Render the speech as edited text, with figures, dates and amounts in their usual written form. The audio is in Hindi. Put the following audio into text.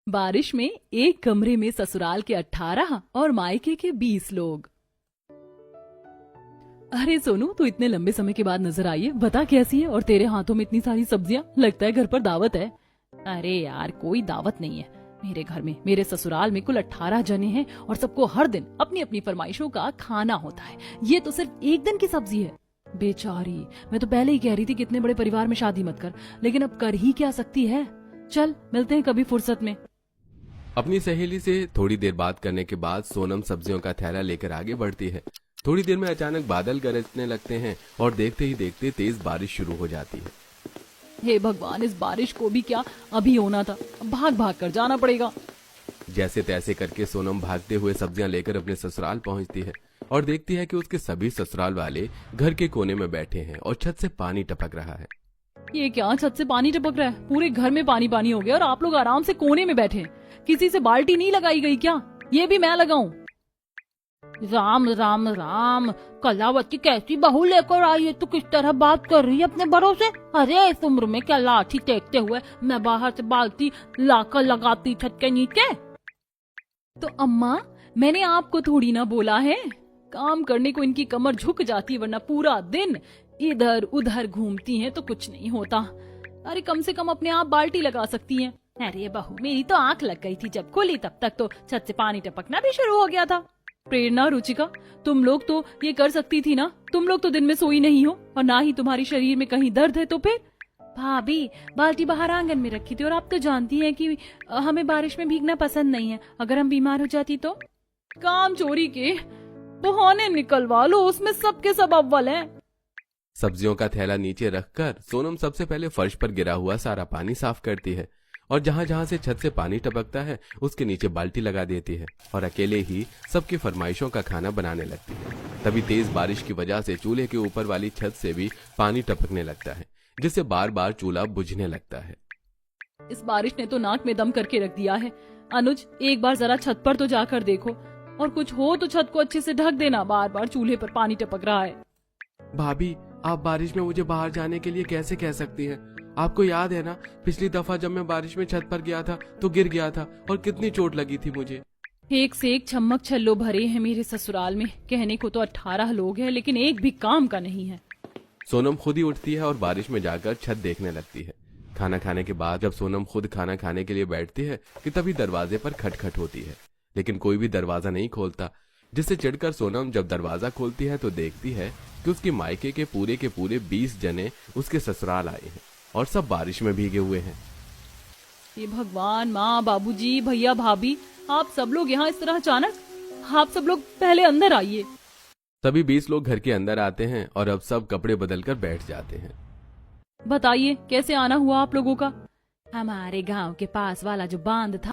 बारिश में एक कमरे में ससुराल के 18 और मायके के 20 लोग। अरे सोनू, तू इतने लंबे समय के बाद नजर आई है, बता कैसी है? और तेरे हाथों में इतनी सारी सब्जियां, लगता है घर पर दावत है। अरे यार, कोई दावत नहीं है मेरे घर में। मेरे ससुराल में कुल 18 जने हैं और सबको हर दिन अपनी अपनी फरमाइशों का खाना होता है। ये तो सिर्फ एक दिन की सब्जी है। बेचारी, मैं तो पहले ही कह रही थी कि इतने बड़े परिवार में शादी मत कर, लेकिन अब कर ही क्या सकती है। चल मिलते हैं कभी फुर्सत में। अपनी सहेली से थोड़ी देर बात करने के बाद सोनम सब्जियों का थैला लेकर आगे बढ़ती है। थोड़ी देर में अचानक बादल गरजने लगते हैं और देखते ही देखते तेज बारिश शुरू हो जाती है। हे भगवान, इस बारिश को भी क्या अभी होना था, भाग भाग कर जाना पड़ेगा। जैसे तैसे करके सोनम भागते हुए सब्जियां लेकर अपने ससुराल पहुंचती है और देखती है कि उसके सभी ससुराल वाले घर के कोने में बैठे हैं और छत से पानी टपक रहा है। ये क्या, छत से पानी टपक रहा है? पूरे घर में पानी पानी हो गया और आप लोग आराम से कोने में बैठे हैं। किसी से बाल्टी नहीं लगाई गई क्या? ये भी मैं लगाऊं? राम राम राम, कलावती कैसी बहू लेकर आई है? तू किस तरह बात कर रही है अपने बड़ों से? अरे इस उम्र में क्या लाठी टेकते हुए मैं बाहर से बाल्टी लाकर लगाती छत के नीचे। तो अम्मा, मैंने आपको थोड़ी ना बोला है। काम करने को इनकी कमर झुक जाती है, वरना पूरा दिन इधर उधर घूमती हैं तो कुछ नहीं होता। अरे कम से कम अपने आप बाल्टी लगा सकती हैं। अरे बहू, मेरी तो आंख लग गई थी, जब खोली तब तक तो छत से पानी टपकना भी शुरू हो गया था। प्रेरणा, रुचिका, तुम लोग तो ये कर सकती थी ना। तुम लोग तो दिन में सोई नहीं हो और ना ही तुम्हारी शरीर में कहीं दर्द है। तो फिर भाभी, बाल्टी बाहर आंगन में रखी थी और आप तो जानती हैं कि हमें बारिश में भीगना पसंद नहीं है। अगर हम बीमार हो जाती तो? काम चोरी के बहाने निकलवा लो, उसमें सबके सब अव्वल हैं। सब्जियों का थैला नीचे रखकर सोनम सबसे पहले फर्श पर गिरा हुआ सारा पानी साफ करती है और जहां जहां से छत से पानी टपकता है उसके नीचे बाल्टी लगा देती है और अकेले ही सबकी फरमाइशों का खाना बनाने लगती है। तभी तेज बारिश की वजह से चूल्हे के ऊपर वाली छत से भी पानी टपकने लगता है, जिससे बार बार चूल्हा बुझने लगता है। इस बारिश ने तो नाक में दम करके रख दिया है। अनुज, एक बार जरा छत पर तो जाकर देखो, और कुछ हो तो छत को अच्छे से ढक देना। बार बार चूल्हे पर पानी टपक रहा है। भाभी, आप बारिश में मुझे बाहर जाने के लिए कैसे कह सकती हैं? आपको याद है ना, पिछली दफा जब मैं बारिश में छत पर गया था तो गिर गया था और कितनी चोट लगी थी मुझे। एक से एक छम्मक छल्लो भरे हैं मेरे ससुराल में। कहने को तो 18 लोग हैं, लेकिन एक भी काम का नहीं है। सोनम खुद ही उठती है और बारिश में जाकर छत देखने लगती है। खाना खाने के बाद जब सोनम खुद खाना खाने के लिए बैठती है कि तभी दरवाजे पर खटखट होती है, लेकिन कोई भी दरवाजा नहीं खोलता। जिससे चिढ़कर सोनम जब दरवाजा खोलती है तो देखती है कि उसके मायके के पूरे 20 जने उसके ससुराल आए हैं और सब बारिश में भीगे हुए हैं। ये भगवान, माँ, बाबूजी, भैया, भाभी, आप सब लोग यहाँ इस तरह अचानक? आप सब लोग पहले अंदर आइए। सभी 20 लोग घर के अंदर आते हैं और अब सब कपड़े बदलकर बैठ जाते हैं। बताइए, कैसे आना हुआ आप लोगों का? हमारे गांव के पास वाला जो बांध था